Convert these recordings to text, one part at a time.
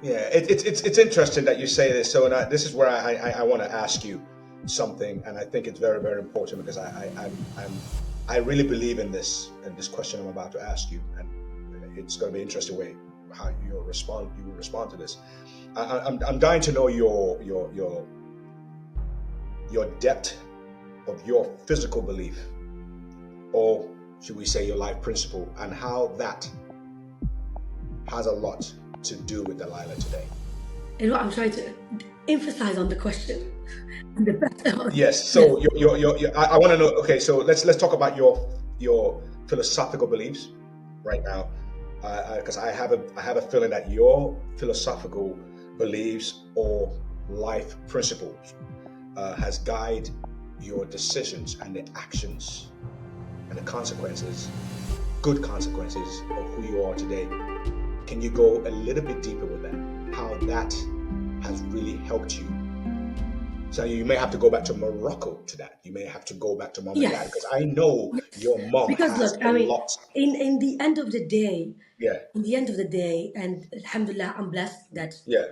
Yeah, it's interesting that you say this. So, this is where I want to ask you something, and I think it's very very important because I really believe in this question I'm about to ask you, and it's going to be an interesting way how you will respond to this. I'm dying to know your depth of your physical belief, or should we say your life principle, and how that has a lot to do with Dalila today. And what I'm trying to emphasize on the question. Yes. So I want to know. Okay. So let's talk about your philosophical beliefs right now, because I have a feeling that your philosophical beliefs or life principles has guided your decisions and the actions and the consequences, good consequences of who you are today. Can you go a little bit deeper with that? How that has really helped you? So you may have to go back to Morocco to that. You may have to go back to mom and dad, Yes. because I know Yes. your mom Because has look, a I mean, lot. in the end of the day, Yeah. in the end of the day, and alhamdulillah, I'm blessed that Yeah.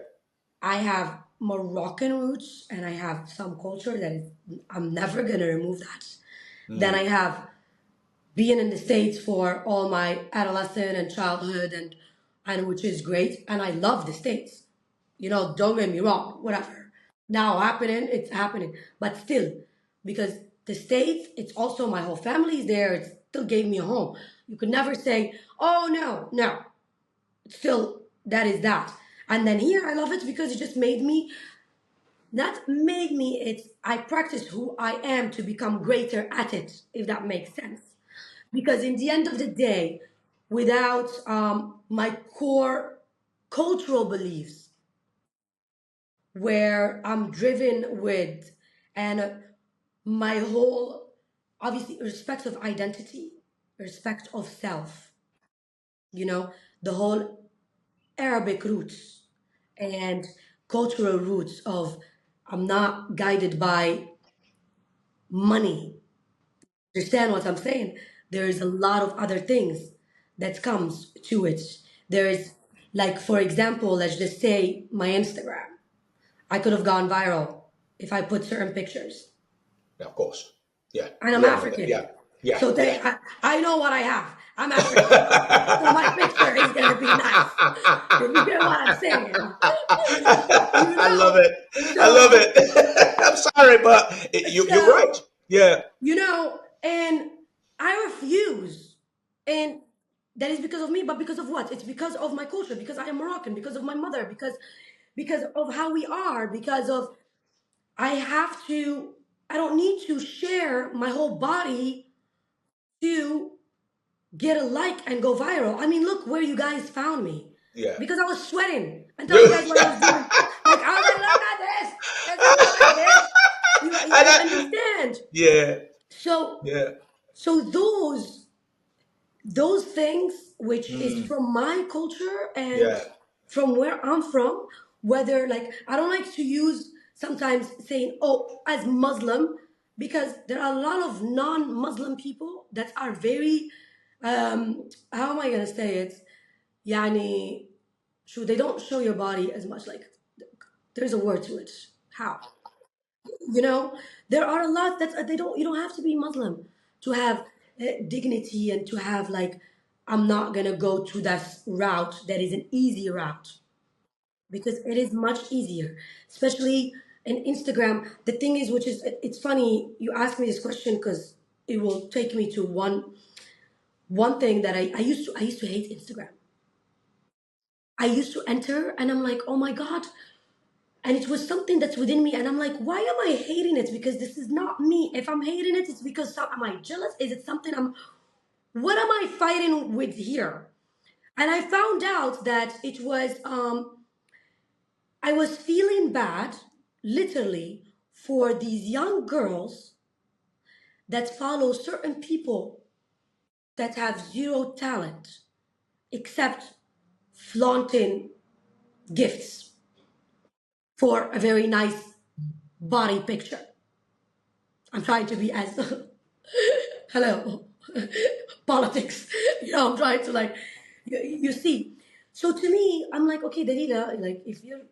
I have Moroccan roots and I have some culture that is, I'm never gonna remove that. Then I have being in the States for all my adolescent and childhood and which is great. And I love the States. You know, don't get me wrong, whatever. Now happening, it's happening. But still, because the States, it's also my whole family's there. It still gave me a home. You could never say, oh no, no. Still, that is that. And then here I love it because it just made me, not made me, it's I practice who I am to become greater at it, if that makes sense. Because in the end of the day, without my core cultural beliefs, where I'm driven with, and my whole, obviously, respect of identity, respect of self, you know, the whole Arabic roots and cultural roots of I'm not guided by money. Understand what I'm saying? There is a lot of other things that comes to it. There is, like, for example, let's just say my Instagram. I could have gone viral if I put certain pictures. Yeah, of course. Yeah. And I'm We all know that. African. Yeah. Yeah. So Yeah. I know what I have. I'm African. So my picture is going to be nice. If you get what I'm saying. You I love know? it. I love So, it. I'm sorry, but you're right. so Yeah. you know, and I refuse. And that is because of me, but because of what? It's because of my culture, because I am Moroccan, because of my mother, because of how we are, because of I have to I don't need to share my whole body to get a like and go viral. I mean, look where you guys found me. Yeah. Because I was sweating and telling you guys what I was doing. Like I was like, look at this. This is what I did. You And guys understand? yeah. So Yeah. so those things which is Mm, from my culture and yeah. from where I'm from, whether like I don't like to use sometimes saying oh as Muslim, because there are a lot of non-Muslim people that are very how am I gonna say it, yani sure they don't show your body as much, like there's a word to it, how, you know, there are a lot that they don't, you don't have to be Muslim to have dignity and to have like I'm not gonna go to that route that is an easy route, because it is much easier, especially in Instagram. The thing is, which is it's funny you ask me this question because it will take me to one thing that I used to hate Instagram. I used to enter and I'm like, oh my god, and it was something that's within me and I'm like, why am I hating it? Because this is not me. If I'm hating it, it's because am I jealous? Is it something I'm, what am I fighting with here? And I found out that it was I was feeling bad literally for these young girls that follow certain people that have zero talent except flaunting gifts for a very nice body picture. I'm trying to be as hello politics. You know, I'm trying to like you see. So to me, I'm like, okay, Dalila, like if you're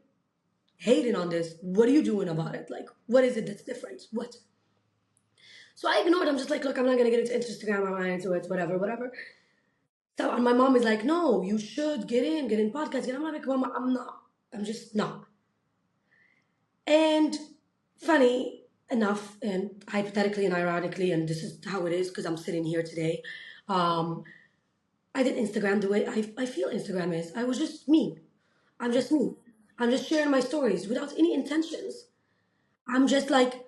hating on this, what are you doing about it? Like, what is it that's different? What? So I ignored. I'm just like, look, I'm not gonna get into Instagram. I'm not into it. Whatever, whatever. So and my mom is like, no, you should get in podcasts. Get. I'm like, Mama, I'm not. I'm just not. And funny enough, and hypothetically and ironically, and this is how it is because I'm sitting here today. Um, I did Instagram the way I feel Instagram is. I was just me. I'm just me. I'm just sharing my stories without any intentions. I'm just like,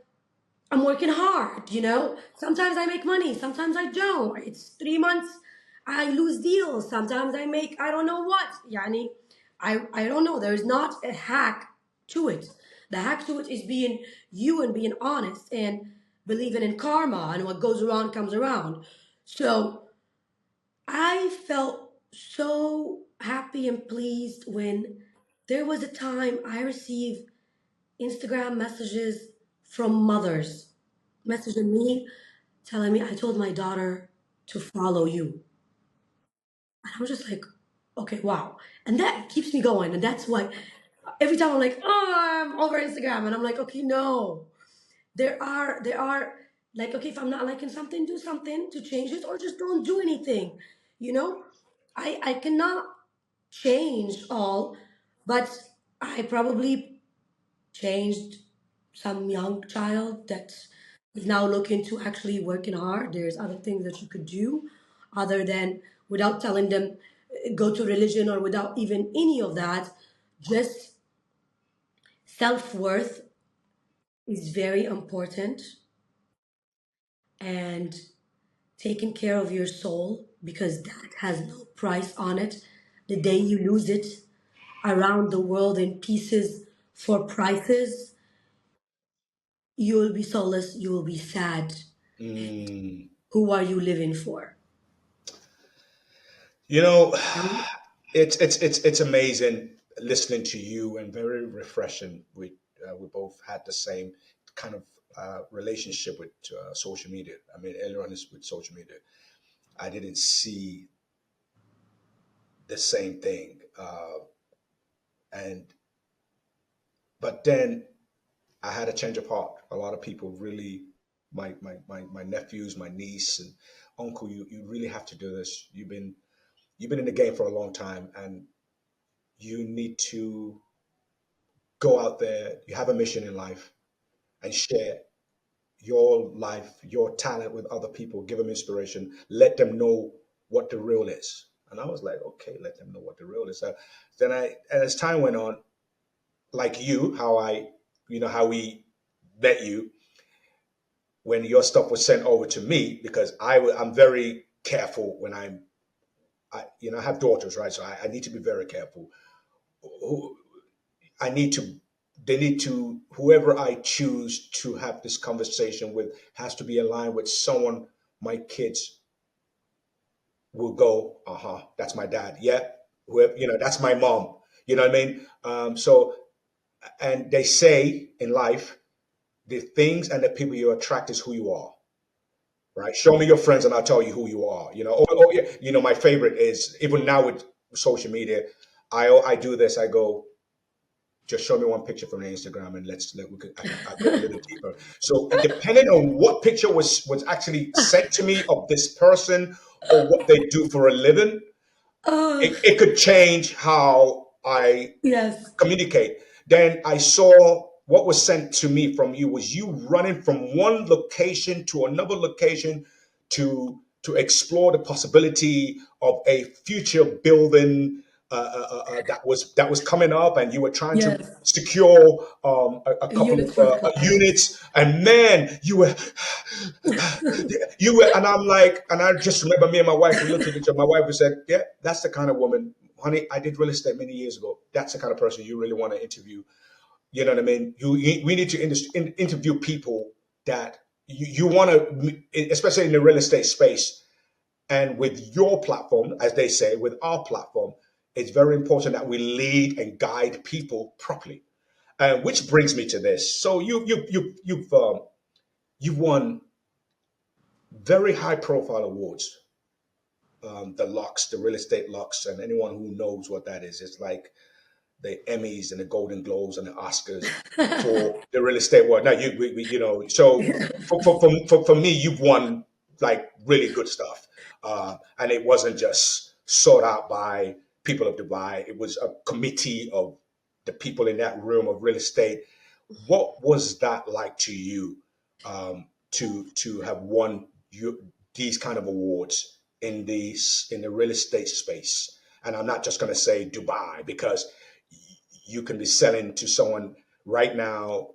I'm working hard, you know? Sometimes I make money, sometimes I don't. It's 3 months, I lose deals. Sometimes I make, I don't know what. Yani, I don't know. There's not a hack to it. The hack to it is being you and being honest and believing in karma and what goes around comes around. So I felt so happy and pleased when there was a time I received Instagram messages from mothers messaging me telling me I told my daughter to follow you. And I'm just like, okay, wow. And that keeps me going. And that's why every time I'm like, oh, I'm over Instagram. And I'm like, okay, no. There are like, okay, if I'm not liking something, do something to change it or just don't do anything. You know? I cannot change all, but I probably changed some young child that is now looking to actually working hard. There's other things that you could do other than without telling them go to religion or without even any of that. Just self-worth is very important and taking care of your soul because that has no price on it. The day you lose it around the world in pieces for prices, you will be soulless, you will be sad. Mm. Who are you living for? You know, Um, it's amazing listening to you and very refreshing. We both had the same kind of relationship with social media. I mean, earlier on this with social media, I didn't see the same thing, and but then I had a change of heart. A lot of people really, my nephews, my niece, and uncle, you really have to do this. You've been in the game for a long time, and you need to go out there. You have a mission in life, and share your life, your talent with other people. Give them inspiration. Let them know what the real is. And I was like, okay, let them know what the real is. So then as time went on, like you, how we met you when your stuff was sent over to me because I'm very careful when I have daughters, right? So I need to be very careful. Who I need to, they need to, whoever I choose to have this conversation with has to be aligned with someone my kids will go, that's my dad. Yeah, whoever, that's my mom. You know what I mean? And they say in life, the things and the people you attract is who you are. Right? Show me your friends, and I'll tell you who you are. Yeah, my favorite is even now with social media. I do this. I go, just show me one picture from the Instagram, and I'll go a little deeper. So depending on what picture was actually sent to me of this person or what they do for a living, oh, it could change how I yes, communicate. Then I saw what was sent to me from you was you running from one location to another location to explore the possibility of a future building that was coming up, and you were trying to yes. secure a A couple unit of for the client. units. And man, and I'm like, and I just remember me and my wife, we looked at each other. My wife said, yeah, that's the kind of woman, honey, I did real estate many years ago. That's the kind of person you really want to interview. You know what I mean? We need to interview people that you want to, especially in the real estate space. And with your platform, as they say, with our platform, it's very important that we lead and guide people properly. Which brings me to this. So you've won very high profile awards, the Lux, the real estate Lux, and anyone who knows what that is, it's like the Emmys and the Golden Globes and the Oscars for the real estate world. Now, you know, so for me, you've won like really good stuff, and it wasn't just sought out by people of Dubai. It was a committee of the people in that room of real estate. What was that like to you, to have won these kind of awards in the real estate space? And I'm not just going to say Dubai, because you can be selling to someone right now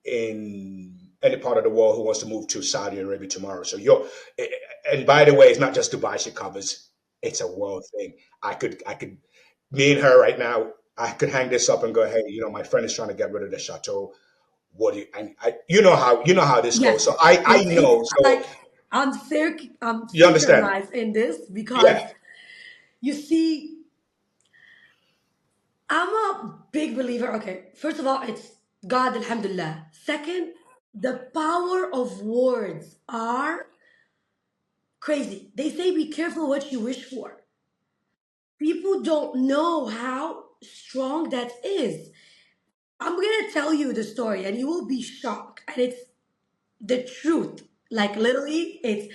in any part of the world who wants to move to Saudi Arabia tomorrow. So and by the way, it's not just Dubai she covers; it's a world thing. I could, me and her right now, I could hang this up and go, hey, my friend is trying to get rid of the chateau. What do you? And you know how this goes. Yes, So I know. it's So like I'm you understand? synchronized in this because Yeah. you see, I'm a big believer. Okay, first of all, it's God, Alhamdulillah. Second, the power of words are crazy. They say be careful what you wish for. People don't know how strong that is. I'm gonna tell you the story and you will be shocked. And it's the truth. Like literally, it's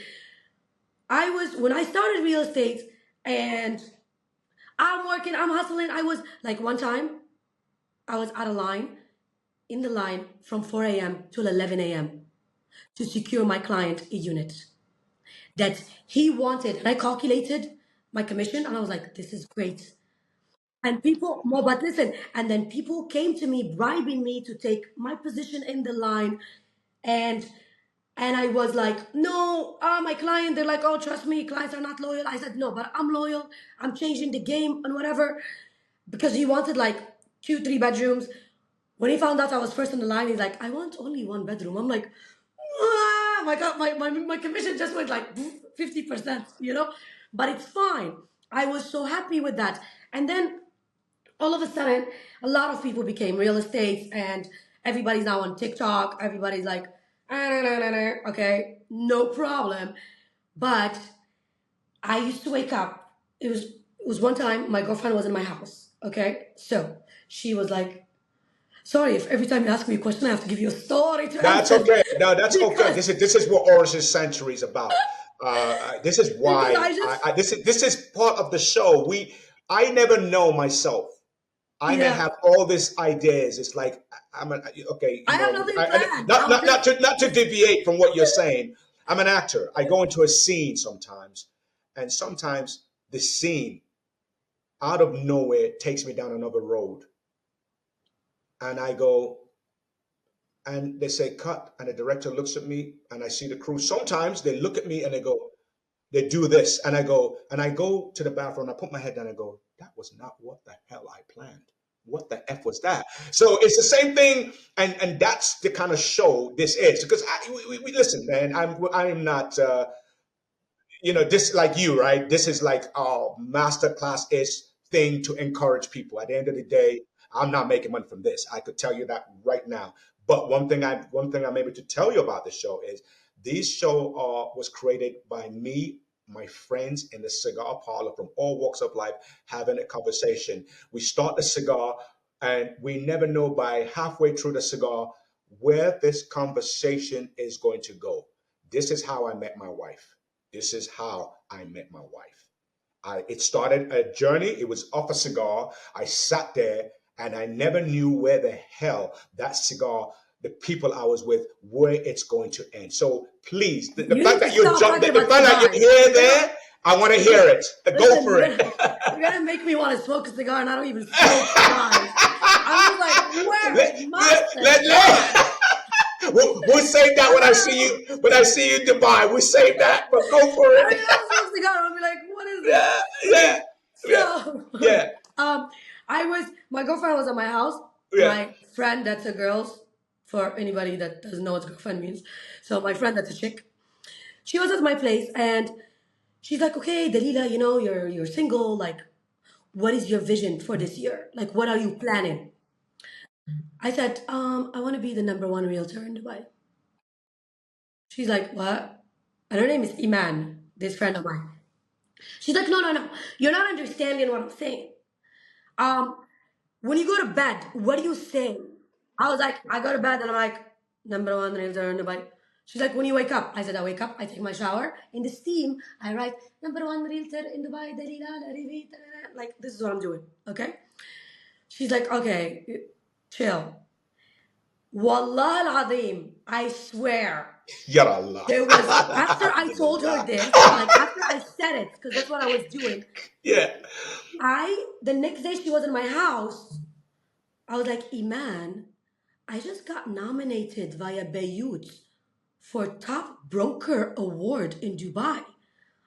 I was when I started real estate and I'm working, I'm hustling. I was like one time I was out of line in the line from 4 a.m. till 11 a.m. to secure my client a unit that he wanted. And I calculated my commission and I was like, this is great. And people, no, but listen, and then people came to me bribing me to take my position in the line. And I was like, no, my client, they're like, oh, trust me, clients are not loyal. I said, no, but I'm loyal. I'm changing the game and whatever. Because he wanted like 2, 3 bedrooms. When he found out I was first in the line, he's like, I want only 1 bedroom. I'm like, ah, my God, my commission just went like 50%, you know? But it's fine. I was so happy with that. And then all of a sudden, a lot of people became real estate and everybody's now on TikTok. Everybody's like, okay, no problem. But I used to wake up. It was one time my girlfriend was in my house. Okay, so she was like, "Sorry if every time you ask me a question, I have to give you a story to That's answer okay. No, that's okay. because This is what Oris's Sanctuary is about. This is because why I just this is part of the show. I never know myself. I may yeah have all these ideas. It's like okay, I have nothing planned. not I'm not just not to deviate from what you're saying. I'm an actor. I go into a scene sometimes, and sometimes the scene out of nowhere takes me down another road, and I go, and they say cut, and the director looks at me, and I see the crew. Sometimes they look at me and they do this, and I go to the bathroom, and I put my head down and go, that was not what the hell I planned. What the f was that? So it's the same thing, and that's the kind of show this is. Because we listen, man. I'm not. This like you, right? This is like a master class ish thing to encourage people. At the end of the day, I'm not making money from this. I could tell you that right now. But one thing I'm able to tell you about the show is this show was created by me, my friends in the cigar parlor from all walks of life having a conversation. We start the cigar, and we never know by halfway through the cigar where this conversation is going to go. This is how I met my wife. This is how I met my wife. It started a journey. It was off a cigar. I sat there and I never knew where the hell that cigar, the people I was with, where it's going to end. So please, the you fact need to that you're stop talking the about fact that cigars. you're here You're gonna there, I want to hear it. Go listen. for You're it. gonna you're gonna make me want to smoke a cigar, and I don't even smoke cigars. I'm just like, where is let, my let, let, cigar? let- we'll save that when I see Ah! you. When I see you in Dubai, we'll save that. But go for I don't it. even know how to smoke cigar. I'll be like, what is this? Yeah, Okay, yeah, yeah, so yeah, my girlfriend was at my house. yeah. My friend, that's a girl's, for anybody that doesn't know what girlfriend means. So my friend, that's a chick. She was at my place, and she's like, okay, Dalila, you're single. Like, what is your vision for this year? Like, what are you planning? I said, I want to be the number one realtor in Dubai. She's like, what? And her name is Iman, this friend of mine. She's like, no, no, no. You're not understanding what I'm saying. Um, when you go to bed, what do you say? I was like, I go to bed and I'm like, number one realtor in Dubai. She's like, when you wake up, I said, I wake up, I take my shower. In the steam, I write, number one realtor in Dubai, Dalila Laaribi. Like, this is what I'm doing. Okay? She's like, okay, chill. Wallah al-Azim, I swear. Ya Allah. There was, after I told her Alhamdulillah. this, like, after I said it, because that's what I was doing, Yeah. the next day she was in my house, I was like, Iman, I just got nominated via Beirut for top broker award in Dubai.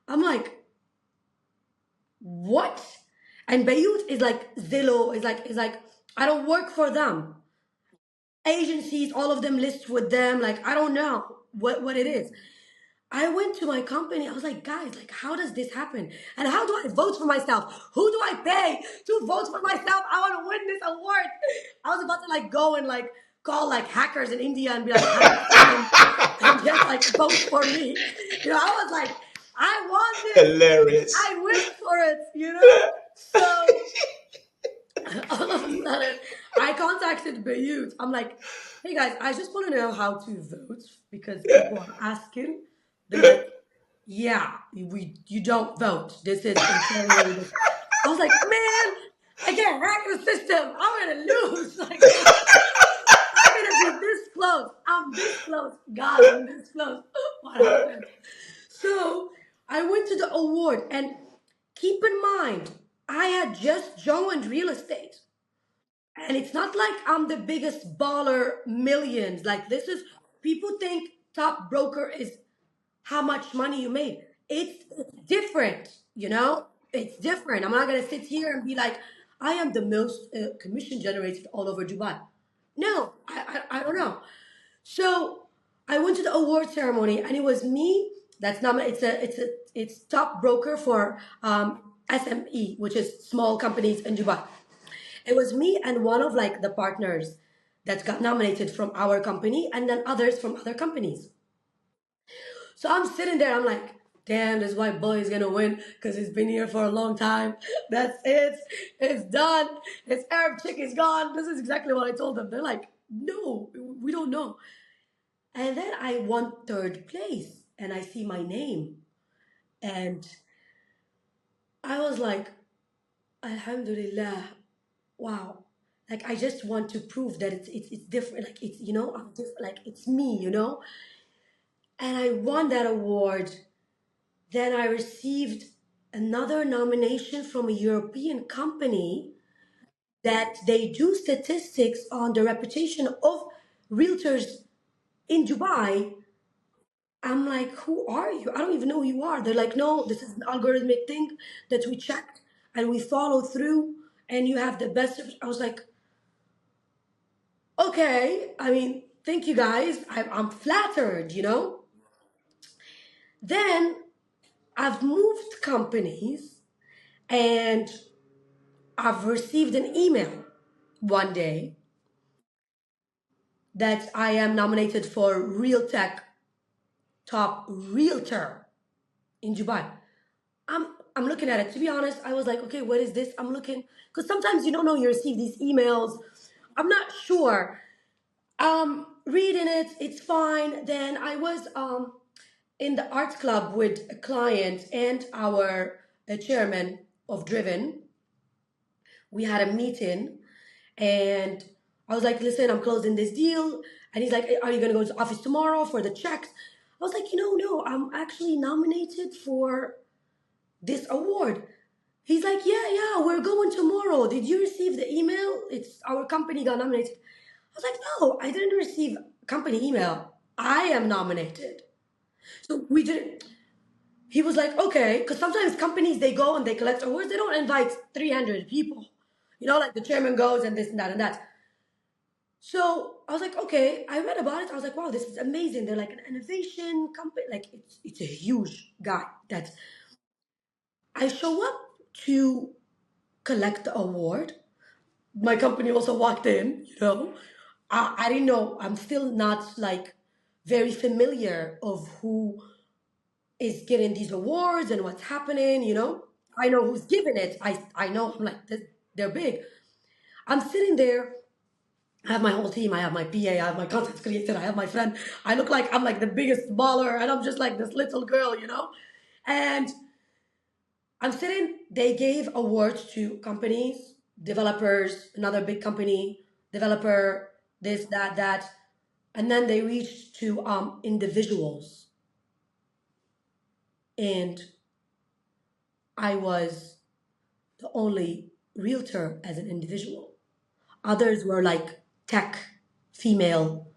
I'm like, what? And Beirut is like Zillow, is like I don't work for them. Agencies, all of them list with them. Like I don't know what it is. I went to my company. I was like, guys, like, how does this happen? And how do I vote for myself? Who do I pay to vote for myself? I want to win this award. I was about to like go and like call like hackers in India and be like, hack the system and just like vote for me. You know, I was like, I want this. Hilarious. I wish for it, you know? So all of a sudden, I contacted Beirut. I'm like, hey guys, I just want to know how to vote because people are asking. They're like, yeah, you don't vote. This is internally. I was like, man, I can't hack the system. I'm gonna lose. Like, I'm gonna be this close. I'm this close. God, I'm this close. What happened? So I went to the award, and keep in mind, I had just joined real estate. And it's not like I'm the biggest baller, millions. Like this is people think top broker is how much money you made. It's different, you know? It's different. I'm not gonna sit here and be like, I am the most commission generated all over Dubai. No, I don't know. So I went to the award ceremony, and it was me. That's not. It's top broker for SME, which is small companies in Dubai. It was me and one of like the partners that got nominated from our company, and then others from other companies. So I'm sitting there, I'm like, damn, this white boy is gonna win because he's been here for a long time. That's it. It's done. His Arab chick is gone. This is exactly what I told them. They're like, no, we don't know. And then I won third place and I see my name. And I was like, Alhamdulillah, wow. Like I just want to prove that it's different. Like it's I'm different. Like it's me. And I won that award. Then I received another nomination from a European company that they do statistics on the reputation of realtors in Dubai. I'm like, who are you? I don't even know who you are. They're like, no, this is an algorithmic thing that we checked and we follow through, and you have the best. I was like, okay. I mean, thank you guys. I'm flattered. Then I've moved companies, and I've received an email one day that I am nominated for Real Tech Top Realtor in Dubai. I'm looking at it. To be honest, I was like, okay, what is this? I'm looking because sometimes you don't know you receive these emails. I'm not sure. Reading it, it's fine. Then I was in the art club with a client and our chairman of Driven. We had a meeting, and I was like, listen, I'm closing this deal. And he's like, are you going to go to the office tomorrow for the checks? I was like, no, I'm actually nominated for this award. He's like, yeah, we're going tomorrow. Did you receive the email? It's our company got nominated. I was like, no, I didn't receive company email. I am nominated. So we didn't. He was like, okay, because sometimes companies, they go and they collect awards. They don't invite 300 people. Like the chairman goes and this and that and that. So I was like, okay, I read about it. I was like, wow, this is amazing. They're like an innovation company. Like it's a huge guy. That I show up to collect the award. My company also walked in. I didn't know. I'm still not like very familiar of who is getting these awards and what's happening, I know who's giving it. I know, I'm like, they're big. I'm sitting there. I have my whole team. I have my PA. I have my content creator. I have my friend. I look like I'm like the biggest baller, and I'm just like this little girl. And I'm sitting. They gave awards to companies, developers, another big company, developer, this, that, that, and then they reached to individuals, and I was the only realtor as an individual. Others were like tech, female,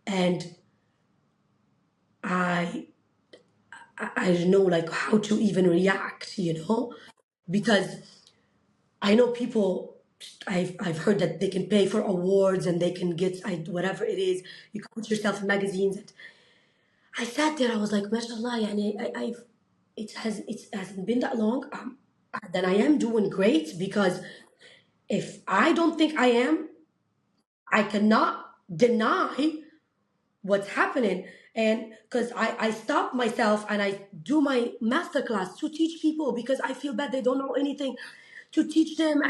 and I I don't know like how to even react, because I know people. I've heard that they can pay for awards and they can get whatever it is. You can put yourself in magazines. I sat there. I was like, mashallah, yani, it hasn't been that long. Then I am doing great because if I don't think I am, I cannot deny what's happening. And because I stop myself and I do my masterclass to teach people because I feel bad they don't know anything, to teach them.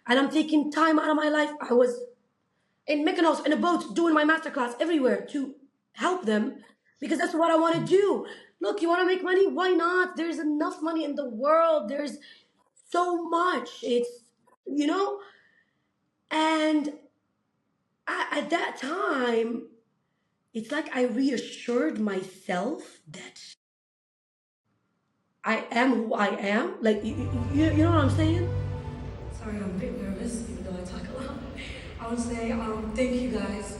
And I'm taking time out of my life. I was in Mykonos in a boat doing my masterclass everywhere to help them because that's what I want to do. Look, you want to make money? Why not? There's enough money in the world. There's so much. You know, and at that time, it's like I reassured myself that I am who I am. Like, you know what I'm saying? Sorry, I'm a bit nervous, even though I talk a lot. I would say thank you guys,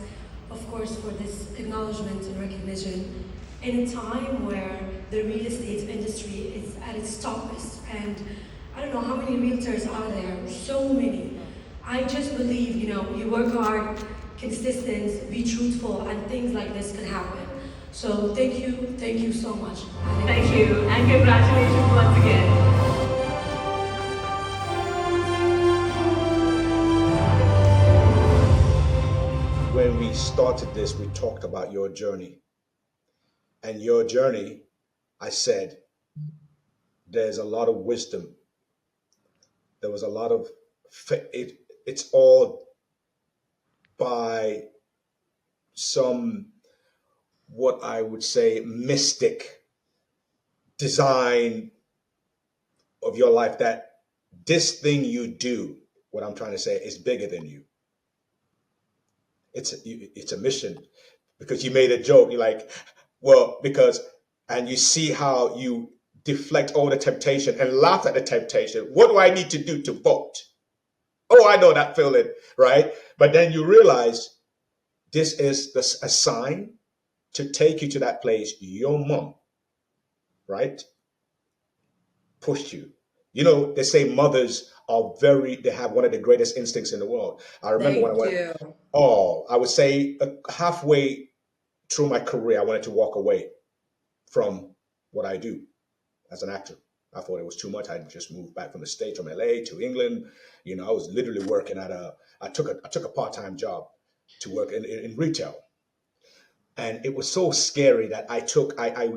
of course, for this acknowledgement and recognition in a time where the real estate industry is at its toughest. And I don't know how many realtors are there, so many. I just believe, you work hard, consistent, be truthful, and things like this can happen. So thank you so much. Thank you, and congratulations once again. When we started this, we talked about your journey. And your journey, I said, there's a lot of wisdom. There was a lot of, it's all by some, what I would say, mystic design of your life, that this thing you do, what I'm trying to say, is bigger than you. It's a mission, because you made a joke. You're like, well, and you see how you deflect all the temptation and laugh at the temptation. What do I need to do to vote? Oh, I know that feeling, right? But then you realize this is a sign to take you to that place. Your mom, right, pushed you. They say mothers they have one of the greatest instincts in the world. I remember when I went, I would say halfway through my career, I wanted to walk away from what I do as an actor. I thought it was too much. I just moved back from the States, from LA to England. I was literally working I took a part-time job to work in retail. And it was so scary that I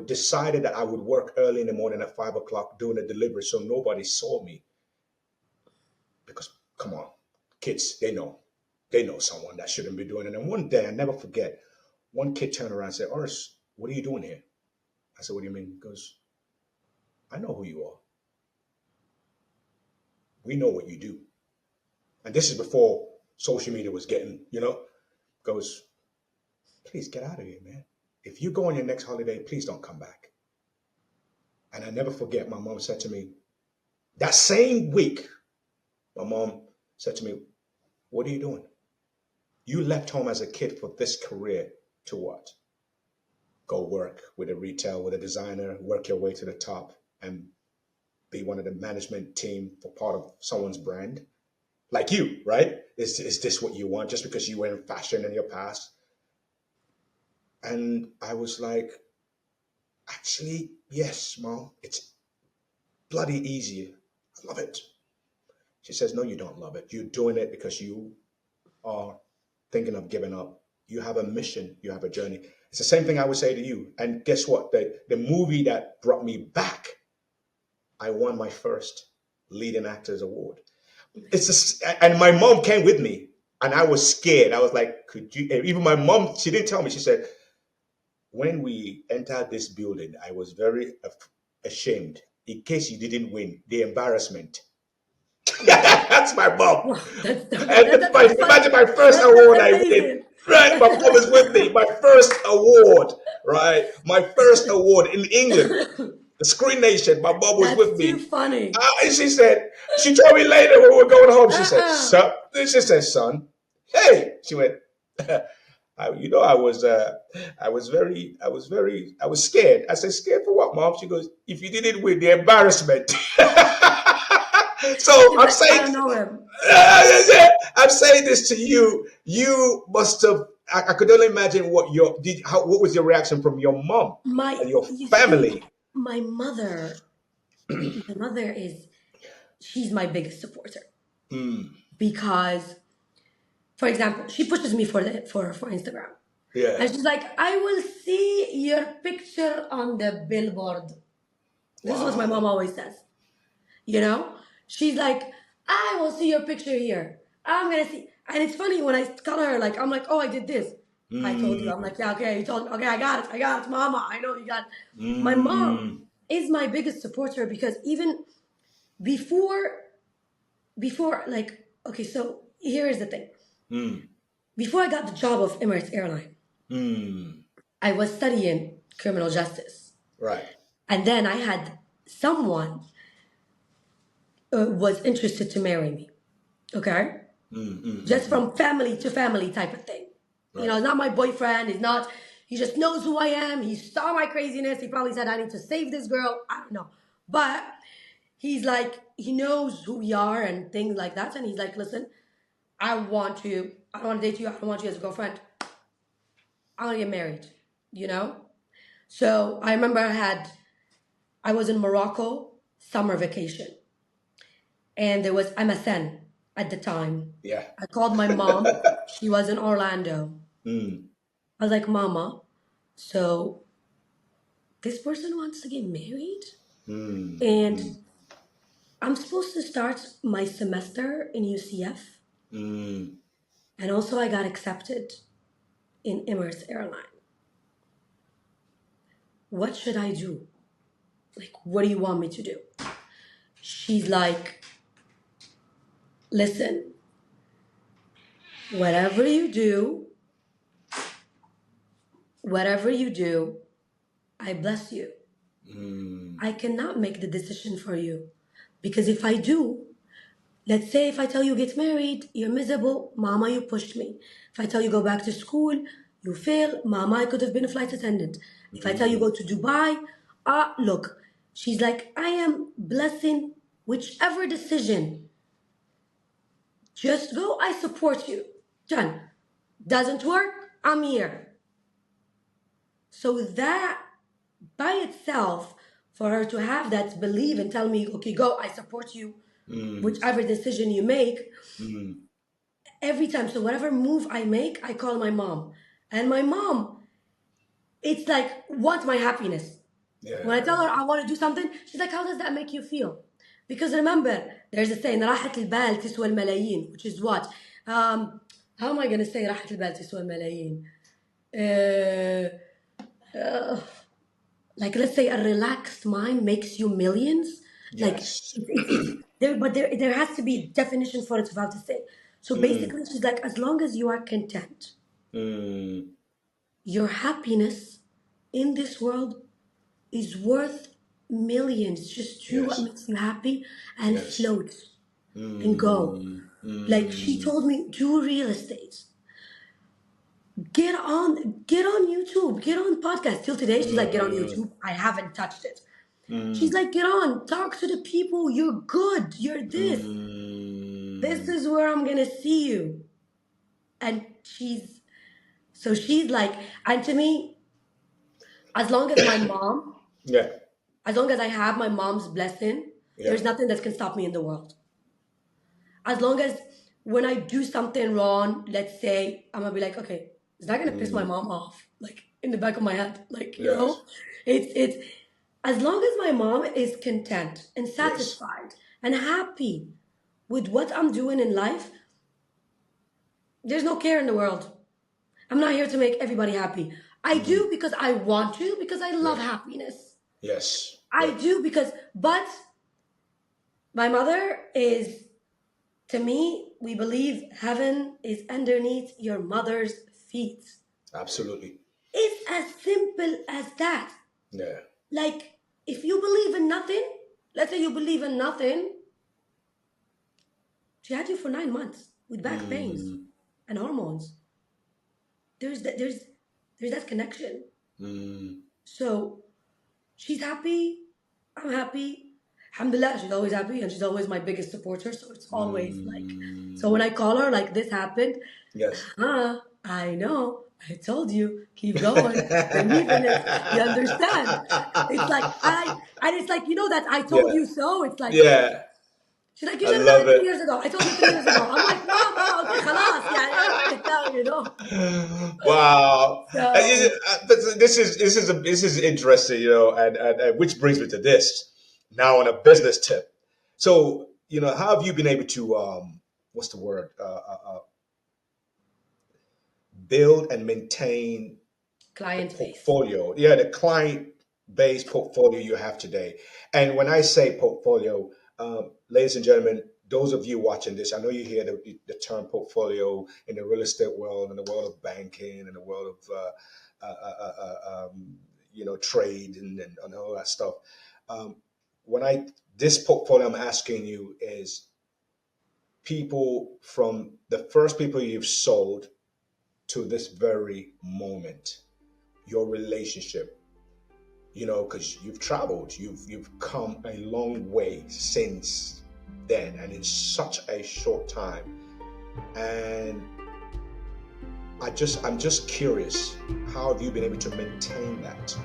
decided that I would work early in the morning at 5 o'clock doing a delivery so nobody saw me. Because, come on, kids, they know someone that shouldn't be doing it. And one day, I never forget, one kid turned around and said, Oris, what are you doing here? I said, what do you mean? He goes, I know who you are. We know what you do. And this is before social media was getting, goes, please get out of here, man. If you go on your next holiday, please don't come back. And I never forget, my mom said to me, that same week, my mom said to me, what are you doing? You left home as a kid for this career to what? Go work with a retail, with a designer, work your way to the top and be one of the management team for part of someone's brand. Like you, right? Is this what you want just because you were in fashion in your past? And I was like, actually, yes, Mom, it's bloody easy. I love it. She says, no, you don't love it. You're doing it because you are thinking of giving up. You have a mission, you have a journey. It's the same thing I would say to you. And guess what? The movie that brought me back, I won my first leading actors award. It's just, and my mom came with me, and I was scared. I was like, "Could you?" Even my mom, she didn't tell me. She said, "When we entered this building, I was very ashamed. In case you didn't win, the embarrassment." That's my mom. Wow, And imagine my first that's award I win. amazing. Right, my mom is with me. My first award, right? My first award in England, the Screen Nation. My mom was with That's too me. funny. And she said, she told me later when we were going home, she said, Uh-uh. son, she said, son, hey, she went, I was scared. I said, scared for what, mom? She goes, if you didn't win, the embarrassment. So She's I'm like, I saying, don't know him. I'm saying this to you. You must have. I could only imagine what was your reaction from your mom and your You see, family. my mother, she's my biggest supporter Mm, because, for example, she pushes me for Instagram. yeah. And she's like, I will see your picture on the billboard. This is what my mom Wow. always says. You know? She's like, I will see your picture here. I'm gonna see. And it's funny when I tell her, like, I'm like, oh, I did this. I told you. I'm Mm, like, yeah, okay, you told me. Okay, I got it. I got it, mama. I know you got it. My mom mm, is my biggest supporter because even before, like, okay, so here is the thing. mm, Before I got the job of Emirates Airline, mm. I was studying criminal justice. Right. And then I had someone was interested to marry me. Okay? Just from family to family type of thing. You know, Right. it's not my boyfriend. He's not, he just knows who I am. He saw my craziness. He probably said, I need to save this girl. I don't know. But he's like, he knows who we are and things like that. And he's like, listen, I don't want to date you. I don't want you as a girlfriend. I want to get married, you know? So I remember I was in Morocco summer vacation, and there was MSN at the time. Yeah. I called my mom. She was in Orlando. Mm, I was like, Mama, so this person wants to get married, mm, and mm, I'm supposed to start my semester in UCF, mm. and also I got accepted in Emirates Airline. What should I do? Like, what do you want me to do? She's like, listen, whatever you do, whatever you do, I bless you. I cannot make the decision for you. Because if I do, let's say if I tell you get married, you're miserable, mama, you pushed me. If I tell you go back to school, you fail, mama, I could have been a flight attendant. If I tell you go to Dubai, look, she's like, I am blessing whichever decision. Just go, I support you. Done. Doesn't work, I'm here. So that by itself, for her to have that belief and tell me, okay, go, I support you, whichever decision you make, every time. So whatever move I make, I call my mom. And my mom, it's like, wants my happiness. Yeah. When I tell her I want to do something, she's like, how does that make you feel? Because remember, there's a saying, راحة البال تسوى الملايين, which is what? How am I going to say راحة البال تسوى الملايين? Like, let's say a relaxed mind makes you millions. Like, Yes. there has to be a definition for it of how to say. So basically, she's like, as long as you are content, Mm, your happiness in this world is worth millions. Just do what yes. makes you happy and Yes. float and go. Like she told me, do real estate. Get on YouTube, get on podcast. Till today, she's like, get on YouTube. I haven't touched it. She's like, get on, talk to the people. You're good. You're this. This is where I'm gonna see you. And she's like, and to me, as long as my mom, Yeah. as long as I have my mom's blessing, Yeah. there's nothing that can stop me in the world. As long as when I do something wrong, let's say, I'm gonna be like, okay, it's not gonna piss my mom off. Like, in the back of my head. Like, you Yes. know, it's as long as my mom is content and Yes. satisfied and happy with what I'm doing in life, there's no care in the world. I'm not here to make everybody happy. I Mm. do because I want to, because I love Yes. happiness. Yes. I Yes. do because, but my mother is, to me, we believe heaven is underneath your mother's feet. Absolutely. It's as simple as that. Yeah. Like, if you believe in nothing, let's say you believe in nothing, she had you for 9 months with back pains Mm. and hormones. There's that connection. Mm. So she's happy, I'm happy. Alhamdulillah, she's always happy and she's always my biggest supporter. So it's always like, so when Mm. I call her, like, this happened, Yes. I know, I told you, keep going, believe in it. You understand? It's like, and it's like, you know, that I told Yeah. you so. It's like, Yeah. she's like, you I should have done love it three it. years ago. I told you 3 years ago. I'm like, mama, okay, خلاص, يعني, I wrote it down, you know? Wow. So, But this is interesting, and which brings me to this now on a business tip. So, how have you been able to what's the word? Build and maintain the client base. portfolio, yeah, the client based portfolio you have today. And when I say portfolio, ladies and gentlemen, those of you watching this, I know you hear the term portfolio in the real estate world, in the world of banking, in the world of trade and all that stuff. Um, when I this portfolio I'm asking you is people from the first people you've sold to this very moment, your relationship, because you've traveled, you've come a long way since then, and in such a short time. And I'm just curious, how have you been able to maintain that?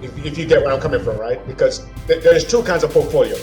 If you get where I'm coming from, right? Because there's two kinds of portfolio.